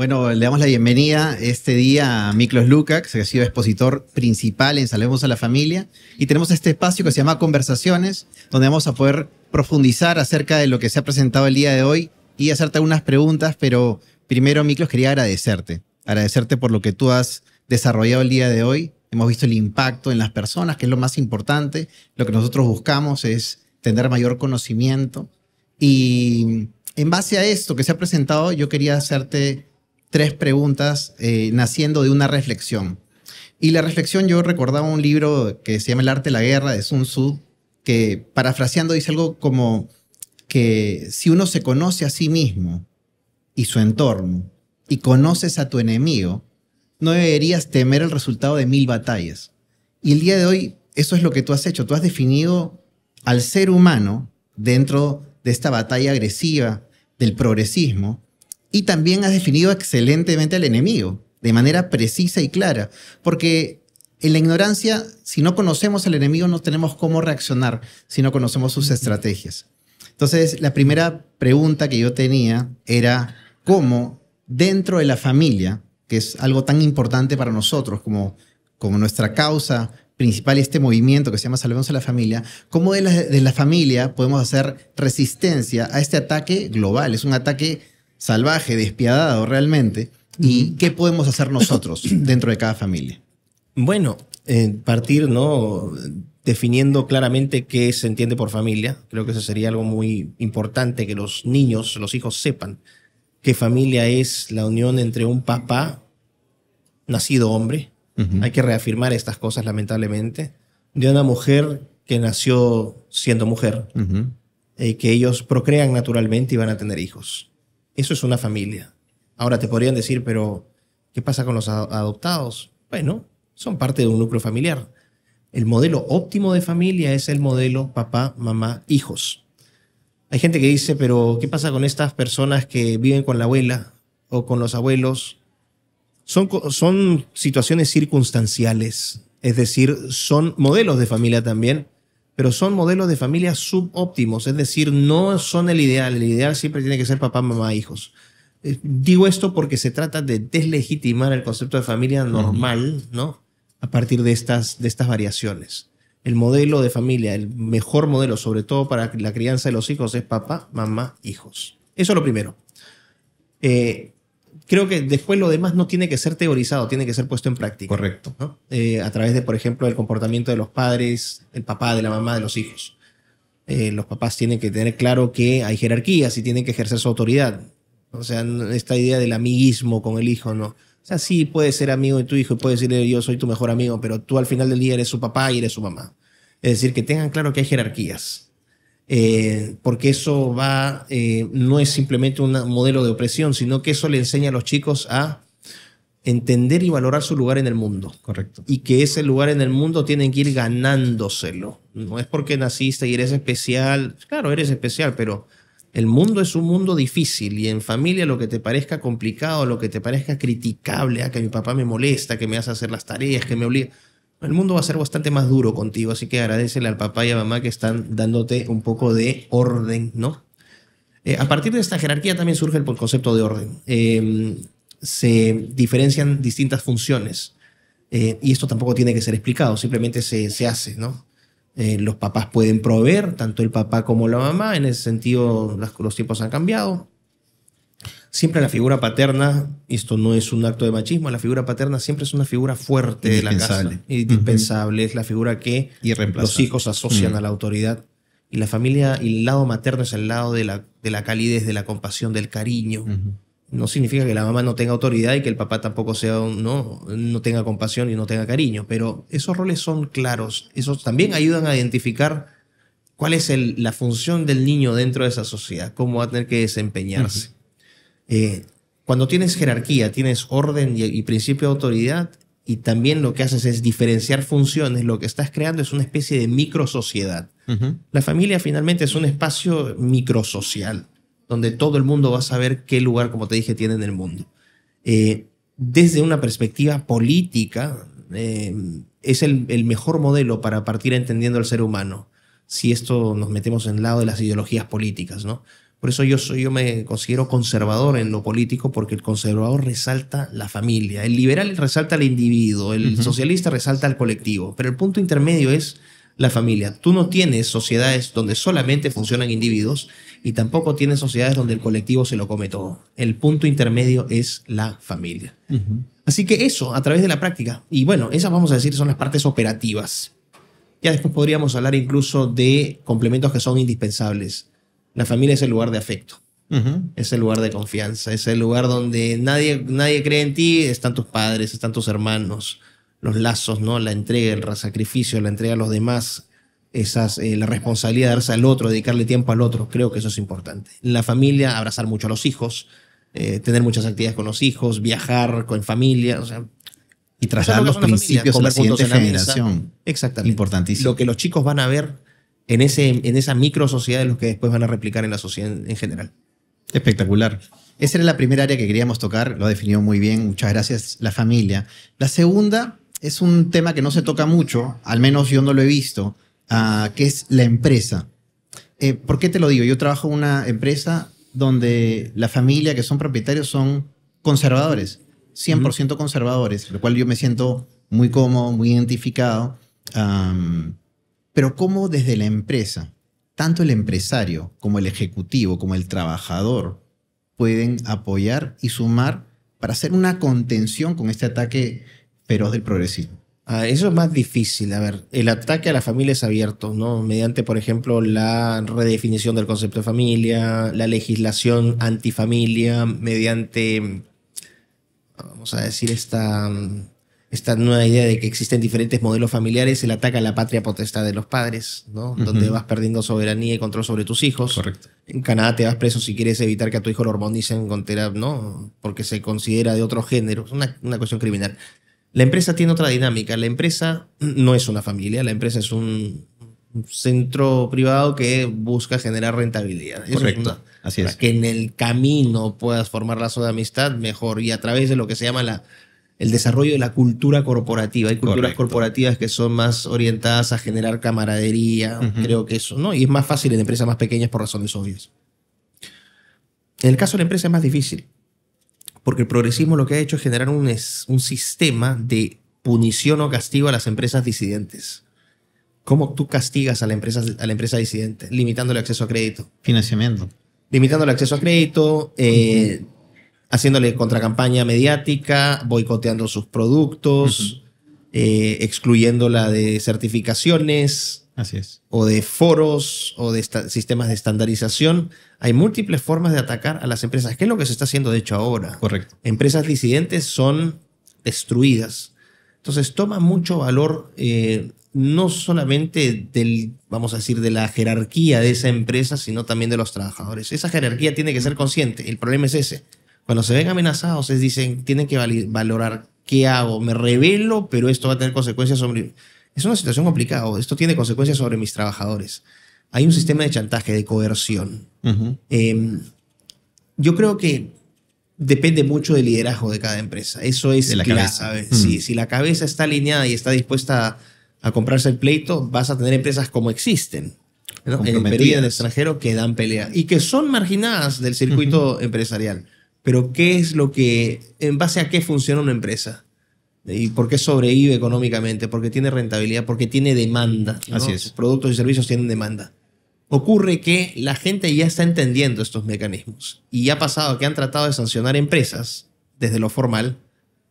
Bueno, le damos la bienvenida este día a Miklos Lukács, que ha sido expositor principal en Salvemos a la Familia. Y tenemos este espacio que se llama Conversaciones, donde vamos a poder profundizar acerca de lo que se ha presentado el día de hoy y hacerte algunas preguntas. Pero primero, Miklos, quería agradecerte. Agradecerte por lo que tú has desarrollado el día de hoy. Hemos visto el impacto en las personas, que es lo más importante. Lo que nosotros buscamos es tener mayor conocimiento. Y en base a esto que se ha presentado, yo quería hacerte 3 preguntas naciendo de una reflexión. Y la reflexión, yo recordaba un libro que se llama El arte de la guerra, de Sun Tzu, que parafraseando dice algo como que si uno se conoce a sí mismo y su entorno y conoces a tu enemigo, no deberías temer el resultado de 1000 batallas. Y el día de hoy, eso es lo que tú has hecho. Tú has definido al ser humano dentro de esta batalla agresiva del progresismo. Y también has definido excelentemente al enemigo, de manera precisa y clara. Porque en la ignorancia, si no conocemos al enemigo, no tenemos cómo reaccionar si no conocemos sus estrategias. Entonces, la primera pregunta que yo tenía era cómo dentro de la familia, que es algo tan importante para nosotros como nuestra causa principal y este movimiento que se llama Salvemos a la Familia, cómo de la familia podemos hacer resistencia a este ataque global. Es un ataque salvaje, despiadado realmente. ¿Y qué podemos hacer nosotros dentro de cada familia? Bueno, partir, ¿no?, definiendo claramente qué se entiende por familia. Creo que eso sería algo muy importante, que los niños, los hijos sepan que familia es la unión entre un papá, nacido hombre, hay que reafirmar estas cosas lamentablemente, de una mujer que nació siendo mujer, que ellos procrean naturalmente y van a tener hijos. Eso es una familia. Ahora te podrían decir, pero ¿qué pasa con los adoptados? Bueno, son parte de un núcleo familiar. El modelo óptimo de familia es el modelo papá, mamá, hijos. Hay gente que dice, pero ¿qué pasa con estas personas que viven con la abuela o con los abuelos? Son situaciones circunstanciales, es decir, son modelos de familia también, pero son modelos de familia subóptimos, es decir, no son el ideal. El ideal siempre tiene que ser papá, mamá, hijos. Digo esto porque se trata de deslegitimar el concepto de familia normal, ¿no?, a partir de estas variaciones. El modelo de familia, el mejor modelo, sobre todo para la crianza de los hijos, es papá, mamá, hijos. Eso es lo primero. Creo que después lo demás no tiene que ser teorizado, tiene que ser puesto en práctica. Correcto. ¿No? A través de, por ejemplo, el comportamiento de los padres, el papá, de la mamá, de los hijos. Los papás tienen que tener claro que hay jerarquías y tienen que ejercer su autoridad. O sea, esta idea del amiguismo con el hijo, ¿no? O sea, sí, puedes ser amigo de tu hijo y puedes decirle yo soy tu mejor amigo, pero tú al final del día eres su papá y eres su mamá. Es decir, que tengan claro que hay jerarquías. Porque eso no es simplemente un modelo de opresión, sino que eso le enseña a los chicos a entender y valorar su lugar en el mundo. Correcto. Y que ese lugar en el mundo tienen que ir ganándoselo. No es porque naciste y eres especial. Claro, eres especial, pero el mundo es un mundo difícil y en familia lo que te parezca complicado, lo que te parezca criticable, que mi papá me molesta, que me hace hacer las tareas, que me obliga, el mundo va a ser bastante más duro contigo, así que agradécele al papá y a mamá que están dándote un poco de orden, ¿no? A partir de esta jerarquía también surge el concepto de orden. Se diferencian distintas funciones y esto tampoco tiene que ser explicado, simplemente se hace, ¿no? Los papás pueden proveer, tanto el papá como la mamá. En ese sentido, los tiempos han cambiado. Siempre la figura paterna, y esto no es un acto de machismo, la figura paterna siempre es una figura fuerte de la casa. Indispensable. Es la figura que los hijos asocian a la autoridad. Y la familia, y el lado materno es el lado de la calidez, de la compasión, del cariño. No significa que la mamá no tenga autoridad y que el papá tampoco no tenga compasión y no tenga cariño, pero esos roles son claros. Esos también ayudan a identificar cuál es la función del niño dentro de esa sociedad, cómo va a tener que desempeñarse. Cuando tienes jerarquía, tienes orden y principio de autoridad, y también lo que haces es diferenciar funciones, lo que estás creando es una especie de microsociedad. La familia finalmente es un espacio microsocial, donde todo el mundo va a saber qué lugar, como te dije, tiene en el mundo. Desde una perspectiva política, es el mejor modelo para partir entendiendo al ser humano, si esto nos metemos en el lado de las ideologías políticas, ¿no? Por eso yo me considero conservador en lo político, porque el conservador resalta la familia, el liberal resalta al individuo, el socialista resalta al colectivo, pero el punto intermedio es la familia. Tú no tienes sociedades donde solamente funcionan individuos y tampoco tienes sociedades donde el colectivo se lo come todo. El punto intermedio es la familia. Así que eso, a través de la práctica. Y bueno, esas vamos a decir son las partes operativas. Ya después podríamos hablar incluso de complementos que son indispensables. La familia es el lugar de afecto, es el lugar de confianza, es el lugar donde nadie cree en ti, están tus padres, están tus hermanos, los lazos, ¿no? La entrega, el sacrificio, la entrega a los demás, la responsabilidad de darse al otro, dedicarle tiempo al otro, creo que eso es importante. En la familia, abrazar mucho a los hijos, tener muchas actividades con los hijos, viajar con familia, o sea, y trasladar los principios a la siguiente generación. Exactamente. Importantísimo. Lo que los chicos van a ver en esa micro sociedad es lo que después van a replicar en la sociedad en general. Espectacular. Esa era la primera área que queríamos tocar, lo ha definido muy bien, muchas gracias, la familia. La segunda es un tema que no se toca mucho, al menos yo no lo he visto, que es la empresa. ¿Por qué te lo digo? Yo trabajo en una empresa donde la familia que son propietarios son conservadores, 100% conservadores, lo cual yo me siento muy cómodo, muy identificado. Pero cómo desde la empresa, tanto el empresario como el ejecutivo, como el trabajador, pueden apoyar y sumar para hacer una contención con este ataque feroz del progresismo. Eso es más difícil. A ver, el ataque a la familia es abierto, ¿no? Mediante, por ejemplo, la redefinición del concepto de familia, la legislación antifamilia, mediante, vamos a decir, esta nueva idea de que existen diferentes modelos familiares, el ataque a la patria potestad de los padres, ¿no? Donde vas perdiendo soberanía y control sobre tus hijos. Correcto. En Canadá te vas preso si quieres evitar que a tu hijo lo hormonicen con ¿no? Porque se considera de otro género. Es una cuestión criminal. La empresa tiene otra dinámica. La empresa no es una familia, la empresa es un centro privado que busca generar rentabilidad. Correcto. Así es. Para que en el camino puedas formar lazos de amistad mejor y a través de lo que se llama el desarrollo de la cultura corporativa. Hay culturas corporativas que son más orientadas a generar camaradería, creo que eso, ¿no? Y es más fácil en empresas más pequeñas por razones obvias. En el caso de la empresa es más difícil, porque el progresismo lo que ha hecho es generar un sistema de punición o castigo a las empresas disidentes. ¿Cómo tú castigas a la empresa disidente? Limitándole acceso a crédito. Financiamiento. Limitando el acceso a crédito, haciéndole contracampaña mediática, boicoteando sus productos, excluyéndola de certificaciones. Así es. O de foros o de sistemas de estandarización. Hay múltiples formas de atacar a las empresas. ¿Qué es lo que se está haciendo de hecho ahora? Correcto. Empresas disidentes son destruidas. Entonces toma mucho valor no solamente vamos a decir, de la jerarquía de esa empresa, sino también de los trabajadores. Esa jerarquía tiene que ser consciente. El problema es ese. Cuando se ven amenazados, dicen, tienen que valorar qué hago. Me rebelo, pero esto va a tener consecuencias sobre... Es una situación complicada. Esto tiene consecuencias sobre mis trabajadores. Hay un sistema de chantaje, de coerción. Yo creo que depende mucho del liderazgo de cada empresa. Eso es la clave. cabeza. Sí, si la cabeza está alineada y está dispuesta a comprarse el pleito, vas a tener empresas como existen, ¿no? En el Perú y en el extranjero, que dan pelea y que son marginadas del circuito empresarial. Pero ¿qué es lo que, en base a qué funciona una empresa? ¿Y por qué sobrevive económicamente? Porque tiene rentabilidad, porque tiene demanda, ¿no? Así es. Sus productos y servicios tienen demanda. Ocurre que la gente ya está entendiendo estos mecanismos y ya ha pasado que han tratado de sancionar empresas desde lo formal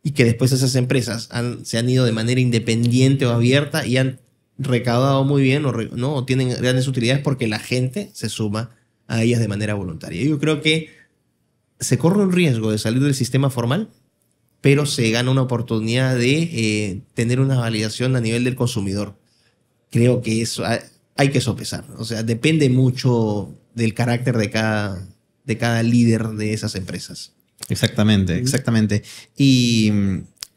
y que después esas empresas se han ido de manera independiente o abierta y han recaudado muy bien o tienen grandes utilidades porque la gente se suma a ellas de manera voluntaria. Yo creo que se corre un riesgo de salir del sistema formal, pero se gana una oportunidad de tener una validación a nivel del consumidor. Creo que eso hay que sopesar. O sea, depende mucho del carácter de cada líder de esas empresas. Exactamente, exactamente. Y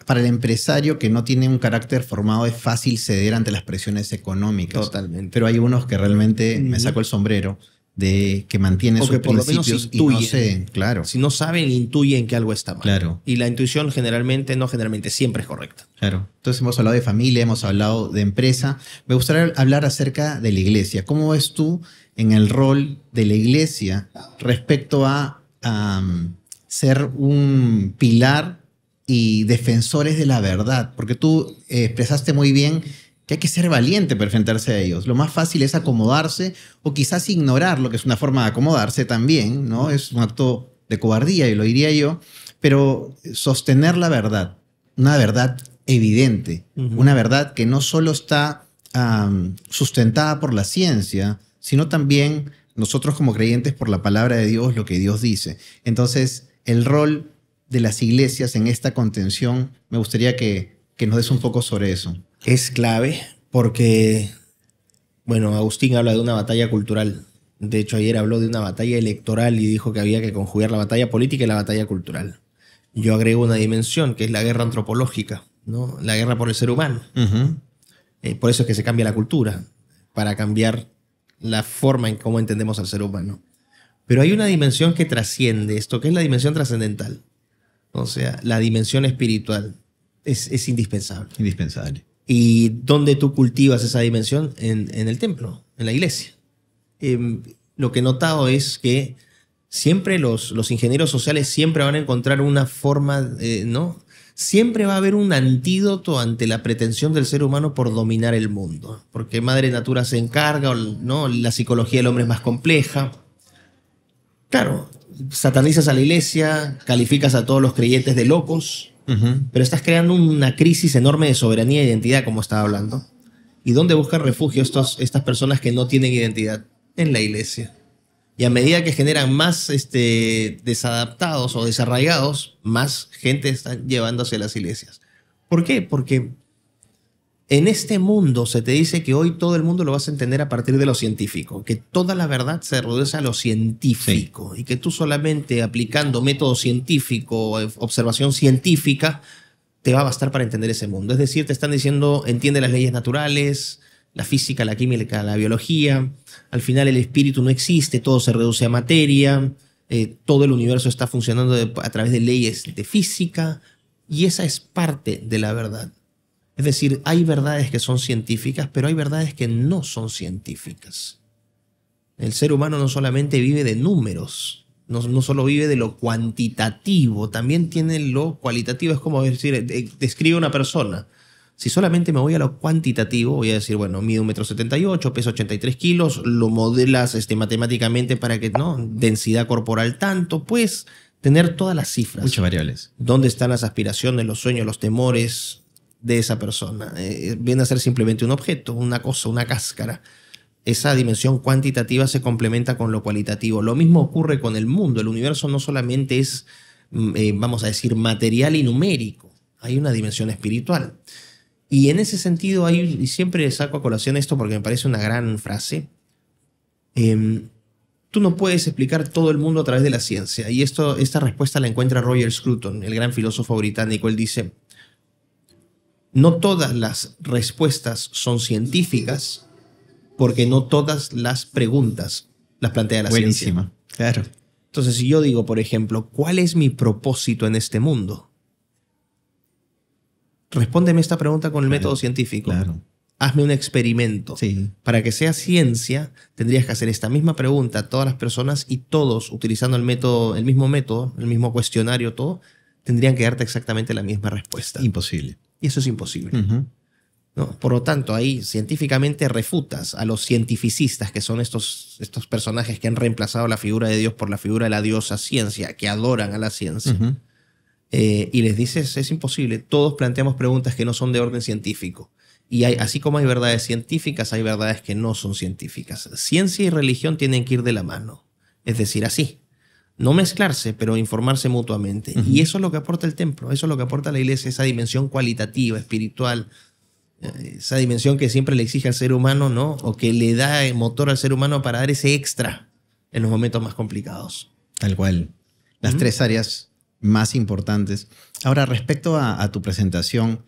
para el empresario que no tiene un carácter formado es fácil ceder ante las presiones económicas. Totalmente. Pero hay unos que realmente me saco el sombrero de que mantienen sus principios y no sé, claro. Si no saben, intuyen que algo está mal. Claro. Y la intuición generalmente siempre es correcta. Claro. Entonces hemos hablado de familia, hemos hablado de empresa. Me gustaría hablar acerca de la iglesia. ¿Cómo ves tú en el rol de la iglesia respecto a ser un pilar y defensores de la verdad, porque tú expresaste muy bien que hay que ser valiente para enfrentarse a ellos. Lo más fácil es acomodarse o quizás ignorar, lo que es una forma de acomodarse también, ¿no? Es un acto de cobardía, y lo diría yo, pero sostener la verdad, una verdad evidente, una verdad que no solo está sustentada por la ciencia, sino también nosotros como creyentes por la palabra de Dios, lo que Dios dice. Entonces, el rol de las iglesias en esta contención, me gustaría que nos des un poco sobre eso. Es clave porque, bueno, Agustín habla de una batalla cultural. De hecho, ayer habló de una batalla electoral y dijo que había que conjugar la batalla política y la batalla cultural. Yo agrego una dimensión, que es la guerra antropológica, ¿no? La guerra por el ser humano. Por eso es que se cambia la cultura, para cambiar la forma en cómo entendemos al ser humano. Pero hay una dimensión que trasciende esto, que es la dimensión trascendental. O sea, la dimensión espiritual es indispensable. Indispensable. ¿Y dónde tú cultivas esa dimensión? En el templo, en la iglesia. Lo que he notado es que siempre los ingenieros sociales siempre van a encontrar una forma, ¿no? Siempre va a haber un antídoto ante la pretensión del ser humano por dominar el mundo. Porque Madre Natura se encarga, ¿no? La psicología del hombre es más compleja. Claro, satanizas a la iglesia, calificas a todos los creyentes de locos, pero estás creando una crisis enorme de soberanía e identidad, como estaba hablando. ¿Y dónde buscan refugio estas personas que no tienen identidad? En la iglesia. Y a medida que generan más desadaptados o desarraigados, más gente están llevándose a las iglesias. ¿Por qué? Porque en este mundo se te dice que hoy todo el mundo lo vas a entender a partir de lo científico, que toda la verdad se reduce a lo científico, y que tú solamente aplicando método científico, observación científica, te va a bastar para entender ese mundo. Es decir, te están diciendo, entiende las leyes naturales, la física, la química, la biología. Al final el espíritu no existe, todo se reduce a materia, todo el universo está funcionando a través de leyes de física, y esa es parte de la verdad. Es decir, hay verdades que son científicas, pero hay verdades que no son científicas. El ser humano no solamente vive de números, no solo vive de lo cuantitativo, también tiene lo cualitativo. Es como decir, describe una persona. Si solamente me voy a lo cuantitativo, voy a decir, bueno, mido 1,78 m, peso 83 kilos, lo modelas matemáticamente para que, ¿no? Densidad corporal tanto, pues tener todas las cifras. Muchas variables. ¿Dónde están las aspiraciones, los sueños, los temores de esa persona? Viene a ser simplemente un objeto, una cosa, una cáscara. Esa dimensión cuantitativa se complementa con lo cualitativo. Lo mismo ocurre con el mundo. El universo no solamente es, vamos a decir, material y numérico. Hay una dimensión espiritual. Y en ese sentido, y siempre saco a colación esto porque me parece una gran frase, tú no puedes explicar todo el mundo a través de la ciencia. Y esta respuesta la encuentra Roger Scruton, el gran filósofo británico. Él dice, no todas las respuestas son científicas porque no todas las preguntas las plantea la Buenísima. ciencia. Claro. Entonces, si yo digo, por ejemplo, ¿cuál es mi propósito en este mundo? Respóndeme esta pregunta con el método científico. Claro. Hazme un experimento. Sí. Para que sea ciencia, tendrías que hacer esta misma pregunta a todas las personas, y todos, utilizando el mismo método, el mismo cuestionario, todo, tendrían que darte exactamente la misma respuesta. Imposible. Y eso es imposible. ¿No? Por lo tanto, ahí científicamente refutas a los cientificistas, que son estos personajes que han reemplazado la figura de Dios por la figura de la diosa ciencia, que adoran a la ciencia. Y les dices, es imposible. Todos planteamos preguntas que no son de orden científico. Y así como hay verdades científicas, hay verdades que no son científicas. Ciencia y religión tienen que ir de la mano. Es decir, así. No mezclarse, pero informarse mutuamente. Y eso es lo que aporta el templo, eso es lo que aporta la iglesia, esa dimensión cualitativa, espiritual, esa dimensión que siempre le exige al ser humano, ¿no? O que le da motor al ser humano para dar ese extra en los momentos más complicados. Tal cual. Las tres áreas más importantes. Ahora, respecto a tu presentación,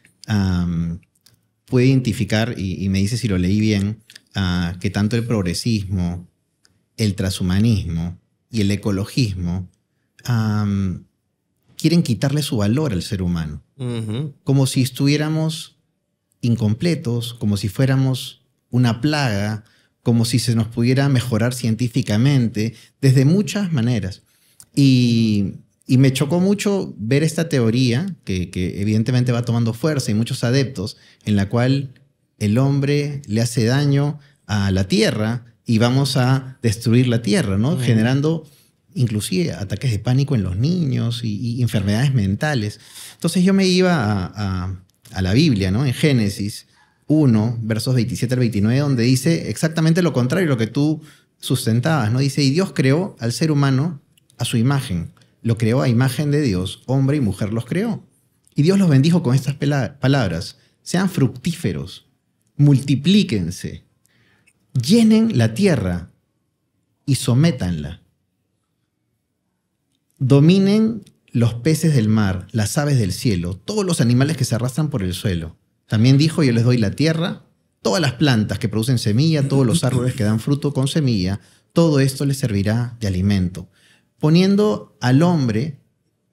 pude identificar, y me dice si lo leí bien, que tanto el progresismo, el transhumanismo y el ecologismo quieren quitarle su valor al ser humano. Como si estuviéramos incompletos, como si fuéramos una plaga, como si se nos pudiera mejorar científicamente desde muchas maneras. Y me chocó mucho ver esta teoría, que evidentemente va tomando fuerza y muchos adeptos, en la cual el hombre le hace daño a la tierra y vamos a destruir la tierra, ¿no? Generando inclusive ataques de pánico en los niños y enfermedades mentales. Entonces yo me iba a la Biblia, ¿no? En Génesis 1, versos 27 al 29, donde dice exactamente lo contrario, lo que tú sustentabas, ¿no? Dice, y Dios creó al ser humano a su imagen. Lo creó a imagen de Dios, hombre y mujer los creó. Y Dios los bendijo con estas palabras. Sean fructíferos, multiplíquense, llenen la tierra y sométanla. Dominen los peces del mar, las aves del cielo, todos los animales que se arrastran por el suelo. También dijo, yo les doy la tierra, todas las plantas que producen semilla, todos los árboles que dan fruto con semilla, todo esto les servirá de alimento, poniendo al hombre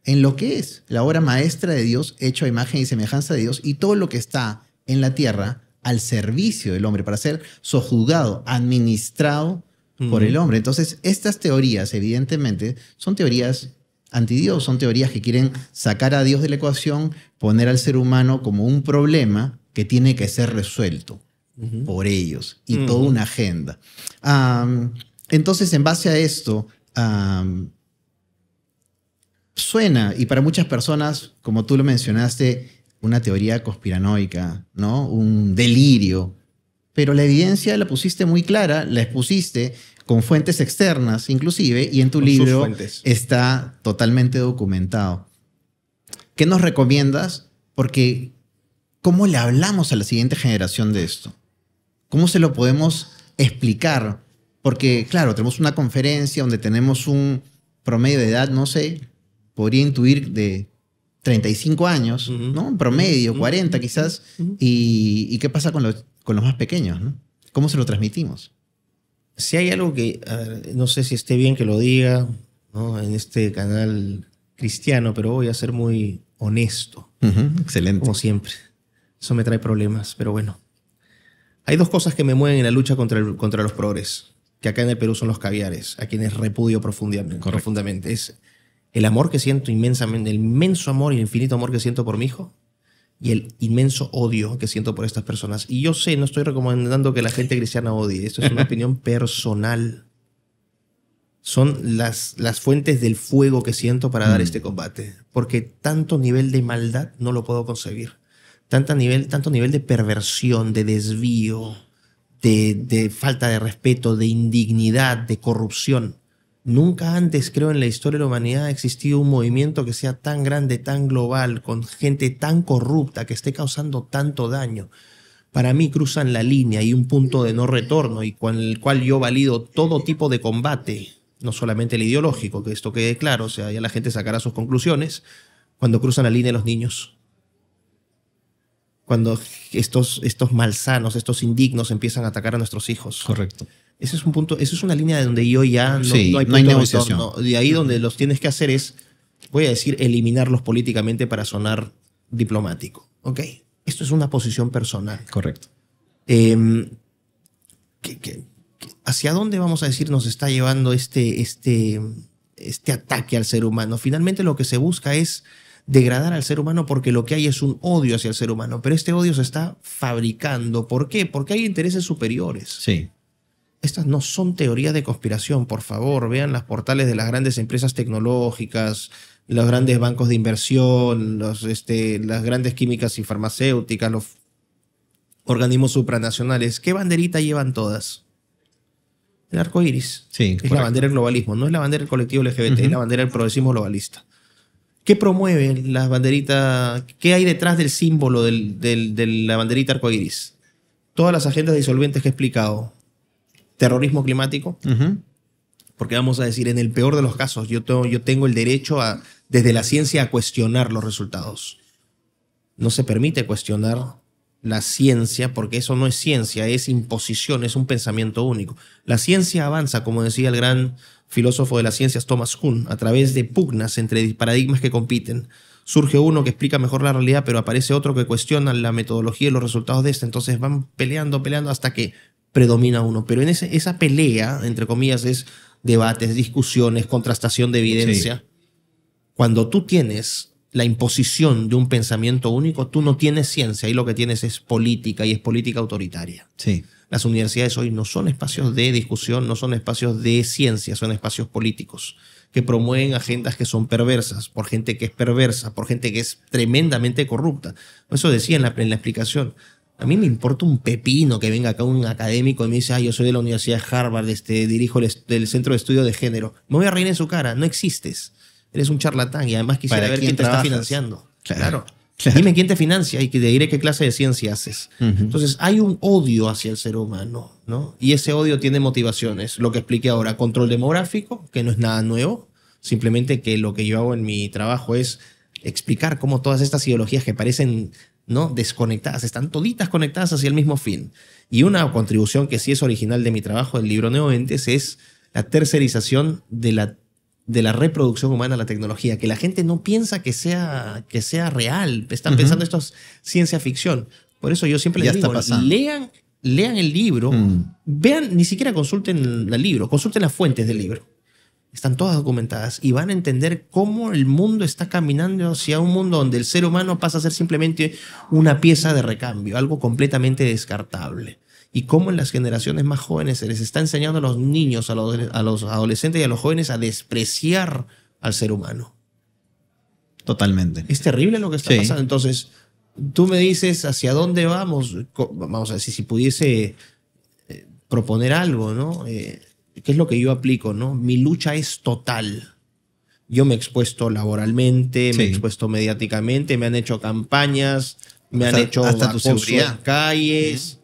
en lo que es la obra maestra de Dios, hecho a imagen y semejanza de Dios, y todo lo que está en la tierra al servicio del hombre, para ser sojuzgado, administrado por el hombre. Entonces, estas teorías, evidentemente, son teorías antidios, son teorías que quieren sacar a Dios de la ecuación, poner al ser humano como un problema que tiene que ser resuelto por ellos, y toda una agenda. Entonces, en base a esto, suena, y para muchas personas, como tú lo mencionaste, una teoría conspiranoica, ¿no? Un delirio. Pero la evidencia la pusiste muy clara, la expusiste con fuentes externas inclusive, y en tu libro está totalmente documentado. ¿Qué nos recomiendas? Porque ¿cómo le hablamos a la siguiente generación de esto? ¿Cómo se lo podemos explicar? Porque, claro, tenemos una conferencia donde tenemos un promedio de edad, no sé, podría intuir de 35 años, ¿no? En promedio, 40 quizás. ¿Y qué pasa con los más pequeños, ¿no? ¿Cómo se lo transmitimos? Si hay algo que, no sé si esté bien que lo diga, ¿no? En este canal cristiano, pero voy a ser muy honesto. Excelente. Como siempre. Eso me trae problemas, pero bueno. Hay dos cosas que me mueven en la lucha contra los progres, que acá en el Perú son los caviares, a quienes repudio profundamente. Es el amor que siento inmensamente, el inmenso amor y el infinito amor que siento por mi hijo, y el inmenso odio que siento por estas personas. Y yo sé, no estoy recomendando que la gente cristiana odie. Esto es una opinión personal. Son las fuentes del fuego que siento para dar este combate. Porque tanto nivel de maldad no lo puedo concebir. Tanto nivel de perversión, de desvío, de falta de respeto, de indignidad, de corrupción. Nunca antes, creo, en la historia de la humanidad ha existido un movimiento que sea tan grande, tan global, con gente tan corrupta, que esté causando tanto daño. Para mí cruzan la línea y un punto de no retorno, y con el cual yo valido todo tipo de combate, no solamente el ideológico, que esto quede claro, o sea, ya la gente sacará sus conclusiones, cuando cruzan la línea los niños. Cuando estos malsanos, estos indignos empiezan a atacar a nuestros hijos. Correcto. Ese es un punto, eso es una línea de donde yo ya no hay punto de negociación. De ahí donde los tienes que hacer es, voy a decir, eliminarlos políticamente para sonar diplomático. ¿Ok? Esto es una posición personal. Correcto. ¿Hacia dónde, vamos a decir, nos está llevando este ataque al ser humano? Finalmente lo que se busca es degradar al ser humano, porque lo que hay es un odio hacia el ser humano, pero este odio se está fabricando. ¿Por qué? Porque hay intereses superiores. Sí. Estas no son teorías de conspiración, por favor. Vean las portales de las grandes empresas tecnológicas, los grandes bancos de inversión, las grandes químicas y farmacéuticas, los organismos supranacionales. ¿Qué banderita llevan todas? El arco iris. Sí, es correcto. la bandera del globalismo, no es la bandera del colectivo LGBT, es la bandera del progresismo globalista. ¿Qué promueve la banderita? ¿Qué hay detrás del símbolo de la banderita arcoíris? Todas las agendas disolventes que he explicado. Terrorismo climático. Porque vamos a decir, en el peor de los casos, yo tengo el derecho desde la ciencia a cuestionar los resultados. No se permite cuestionar la ciencia, porque eso no es ciencia, es imposición, es un pensamiento único. La ciencia avanza, como decía el gran filósofo de las ciencias Thomas Kuhn, a través de pugnas entre paradigmas que compiten. Surge uno que explica mejor la realidad, pero aparece otro que cuestiona la metodología y los resultados de esta. Entonces van peleando hasta que predomina uno. Pero en esa pelea, entre comillas, es debates, discusiones, contrastación de evidencia. Sí. Cuando tú tienes la imposición de un pensamiento único, tú no tienes ciencia, y lo que tienes es política, y es política autoritaria. Sí. Las universidades hoy no son espacios de discusión, no son espacios de ciencia, son espacios políticos que promueven agendas que son perversas, por gente que es perversa, por gente que es tremendamente corrupta. Eso decía en la explicación. A mí me importa un pepino que venga acá un académico y me dice, yo soy de la Universidad de Harvard, dirijo del Centro de Estudio de Género. Me voy a reír en su cara, no existes. Eres un charlatán y además quisiera ver quién te está financiando. Claro. Dime quién te financia y te diré qué clase de ciencia haces. Entonces hay un odio hacia el ser humano, ¿no? Y ese odio tiene motivaciones. Lo que expliqué ahora, control demográfico, que no es nada nuevo. Simplemente que lo que yo hago en mi trabajo es explicar cómo todas estas ideologías que parecen, ¿no?, desconectadas, están toditas conectadas hacia el mismo fin. Y una contribución que sí es original de mi trabajo, del libro Neoentes, es la tercerización de la reproducción humana a la tecnología, que la gente no piensa que sea real. Están pensando esto es ciencia ficción. Por eso yo siempre les digo, lean el libro, vean, ni siquiera consulten el libro, consulten las fuentes del libro. Están todas documentadas y van a entender cómo el mundo está caminando hacia un mundo donde el ser humano pasa a ser simplemente una pieza de recambio, algo completamente descartable. Y cómo en las generaciones más jóvenes se les está enseñando a los niños, a los adolescentes y a los jóvenes a despreciar al ser humano. Totalmente. Es terrible lo que está pasando. Entonces, tú me dices hacia dónde vamos. Vamos a decir, si pudiese proponer algo, ¿no? ¿Qué es lo que yo aplico, no? Mi lucha es total. Yo me he expuesto laboralmente, me he expuesto mediáticamente, me han hecho campañas, me han hecho hasta tu seguridad en calles.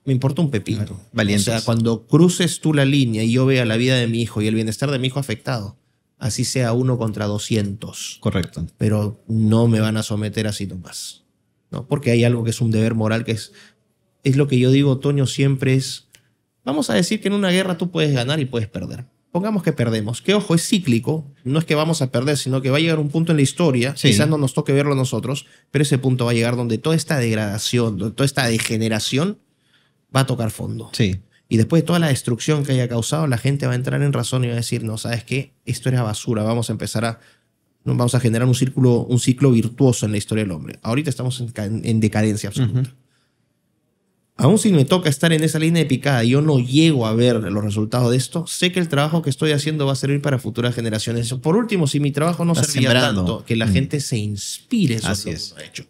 Me importa un pepino. Claro, valientes. O sea, cuando cruces tú la línea y yo vea la vida de mi hijo y el bienestar de mi hijo afectado, así sea 1 contra 200. Correcto. Pero no me van a someter así nomás, ¿no? Porque hay algo que es un deber moral, que es lo que yo digo, Toño, siempre es, vamos a decir que en una guerra tú puedes ganar y puedes perder. Pongamos que perdemos. Que, ojo, es cíclico. No es que vamos a perder, sino que va a llegar un punto en la historia, quizás no nos toque verlo a nosotros, pero ese punto va a llegar donde toda esta degradación, donde toda esta degeneración va a tocar fondo. Sí. Y después de toda la destrucción que haya causado, la gente va a entrar en razón y va a decir, no, ¿sabes qué? Esto era basura, vamos a empezar vamos a generar un ciclo virtuoso en la historia del hombre. Ahorita estamos en decadencia absoluta. Aún si me toca estar en esa línea de picada y yo no llego a ver los resultados de esto, sé que el trabajo que estoy haciendo va a servir para futuras generaciones. Por último, si mi trabajo no servía tanto, que la gente se inspire sobre lo que uno ha hecho.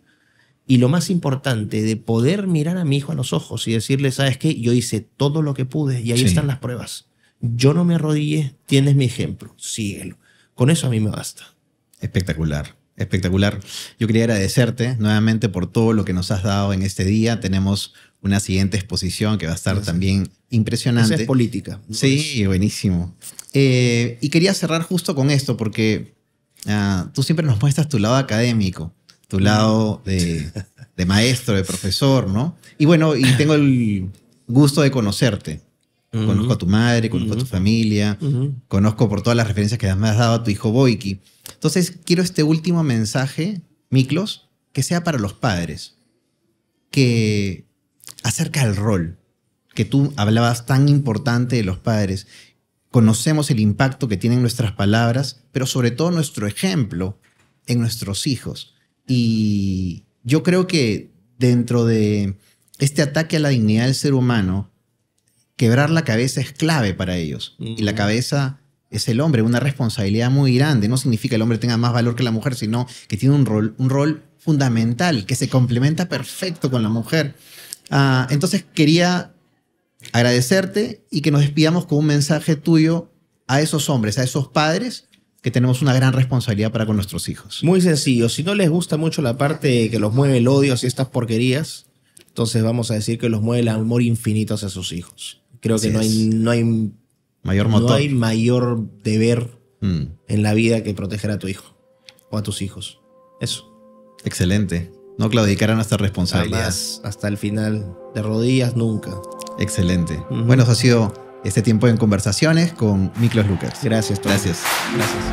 Y lo más importante, de poder mirar a mi hijo a los ojos y decirle, ¿sabes qué? Yo hice todo lo que pude y ahí están las pruebas. Yo no me arrodillé, tienes mi ejemplo, síguelo. Con eso a mí me basta. Espectacular, espectacular. Yo quería agradecerte nuevamente por todo lo que nos has dado en este día. Tenemos una siguiente exposición que va a estar también impresionante. Esa es política. ¿No? Sí, buenísimo. Y quería cerrar justo con esto porque tú siempre nos muestras tu lado académico, tu lado de maestro, de profesor, ¿no? Y bueno, y tengo el gusto de conocerte. Conozco a tu madre, conozco a tu familia, conozco por todas las referencias que me has dado a tu hijo Boyki. Entonces, quiero este último mensaje, Miklos, que sea para los padres, que acerca del rol que tú hablabas tan importante de los padres. Conocemos el impacto que tienen nuestras palabras, pero sobre todo nuestro ejemplo en nuestros hijos. Y yo creo que dentro de este ataque a la dignidad del ser humano, quebrar la cabeza es clave para ellos. Y la cabeza es el hombre, una responsabilidad muy grande. No significa que el hombre tenga más valor que la mujer, sino que tiene un rol fundamental, que se complementa perfecto con la mujer. Entonces quería agradecerte y que nos despidamos con un mensaje tuyo a esos hombres, a esos padres, que tenemos una gran responsabilidad para con nuestros hijos. Muy sencillo. Si no les gusta mucho la parte que los mueve el odio hacia estas porquerías, entonces vamos a decir que los mueve el amor infinito hacia sus hijos. Creo que no hay mayor motor. No hay mayor deber en la vida que proteger a tu hijo o a tus hijos. Eso. Excelente. No claudicar a nuestra responsabilidad. Jamás, hasta el final. De rodillas, nunca. Excelente. Bueno, eso ha sido este tiempo en conversaciones con Miklos Lukács. Gracias, Tom. Gracias. Gracias.